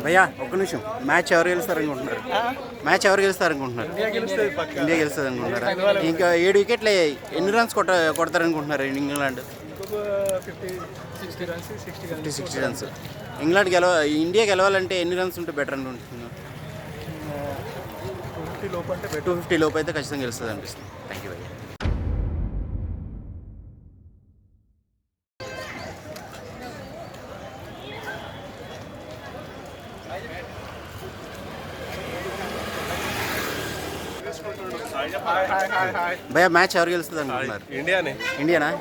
భయ్యా ఒక్క నిమిషం, మ్యాచ్ ఎవరు గెలుస్తారనుకుంటున్నారు? మ్యాచ్ ఎవరు గెలుస్తారనుకుంటున్నారు? ఇండియా గెలుస్తుంది అనుకుంటున్నారా? ఇంకా 7 వికెట్లు ఎన్ని రన్స్ కొడతారనుకుంటున్నారు ఇంగ్లాండ్? 50-60 రన్స్. ఇండియా గెలవాలంటే ఎన్ని రన్స్ ఉంటే బెటర్ అనుకుంటున్నారు? 250 లోపు అయితే ఖచ్చితంగా గెలుస్తుంది అనిపిస్తుంది. థ్యాంక్ యూ భయ్యా. భయ్యా మ్యాచ్ ఎవరు గెలుస్తుంది అనుకుంటున్నారు? ఇండియానా?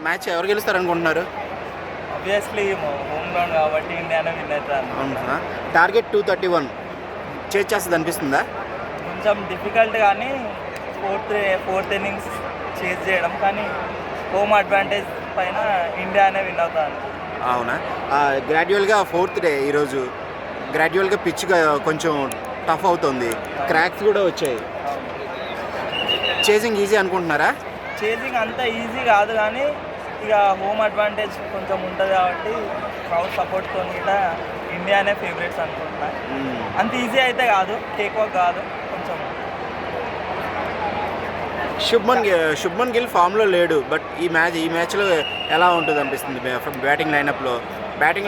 మ్యాచ్ ఎవరు గెలుస్తారు అనుకుంటున్నారు? ఆబ్వియస్లీ హోమ్ గ్రౌండ్ కాబట్టి ఇండియానే విన్ అవుతారు. అవునా? టార్గెట్ 231 చేస్తుంది అనిపిస్తుందా? కొంచెం డిఫికల్ట్ కానీ ఫోర్త్ ఇన్నింగ్స్ చేజ్ చేయడం, కానీ హోమ్ అడ్వాంటేజ్ పైన ఇండియానే విన్ అవుతాను. అవునా? గ్రాడ్యువల్గా 4th డే ఈరోజు గ్రాడ్యువల్గా పిచ్ కొంచెం టఫ్ అవుతుంది, క్రాక్స్ కూడా వచ్చాయి. చేజింగ్ ఈజీ అనుకుంటున్నారా? చేజింగ్ అంత ఈజీ కాదు, కానీ ఇక హోమ్ అడ్వాంటేజ్ కొంచెం ఉంటుంది కాబట్టి క్రౌడ్ సపోర్ట్తో కూడా ఇండియానే ఫేవరెట్స్ అనుకుంటున్నా. అంత ఈజీ అయితే కాదు, కేక్ వాక్ కాదు కొంచెం. శుభ్మన్ గిల్ ఫామ్లో లేడు, బట్ ఈ మ్యాచ్లో ఎలా ఉంటుంది అనిపిస్తుంది? బ్యాటింగ్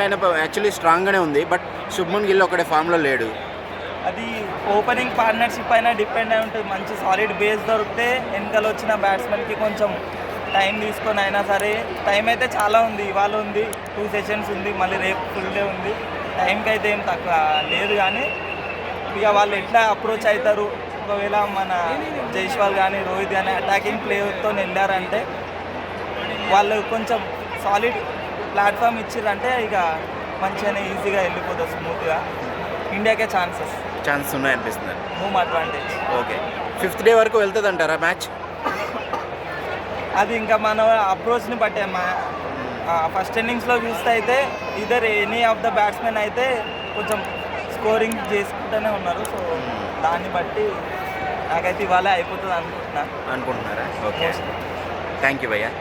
లైనప్ యాక్చువల్లీ స్ట్రాంగ్గానే ఉంది, బట్ శుభ్మన్ గిల్ ఒకటే ఫామ్లో లేడు. అది ఓపెనింగ్ పార్ట్నర్షిప్ అయినా డిపెండ్ అయి ఉంటుంది. మంచి సాలిడ్ బేస్ దొరికితే వెనకాల వచ్చిన బ్యాట్స్మెన్కి కొంచెం టైం తీసుకొని అయినా సరే, టైం అయితే చాలా ఉంది, ఇవాళ ఉంది, 2 సెషన్స్ ఉంది, మళ్ళీ రేపు ఫుల్ డే ఉంది, టైంకి అయితే ఏం తక్కువ లేదు. కానీ ఇక వాళ్ళు ఎట్లా అప్రోచ్ అవుతారు, ఒకవేళ మన జైస్వాల్ కానీ రోహిత్ కానీ అటాకింగ్ ప్లేయర్తో వెళ్ళారంటే వాళ్ళు కొంచెం సాలిడ్ ప్లాట్ఫామ్ ఇచ్చిర్రంటే ఇక మంచిగానే ఈజీగా వెళ్ళిపోతుంది స్మూత్గా. ఇండియాకే ఛాన్స్ ఉన్నాయనిపిస్తుంది. Home advantage. Okay, 5th day వరకు వెళ్తుంది అంటారా మ్యాచ్? అది ఇంకా మన అప్రోచ్ని బట్టే. ఫస్ట్ ఇన్నింగ్స్లో చూస్తే అయితే either any of the batsmen అయితే కొంచెం స్కోరింగ్ చేసుకుంటూనే ఉన్నారు. సో దాన్ని బట్టి నాకైతే ఇవాళ అయిపోతుంది అనుకుంటున్నారా? ఓకే, థ్యాంక్ యూ భయ్యా.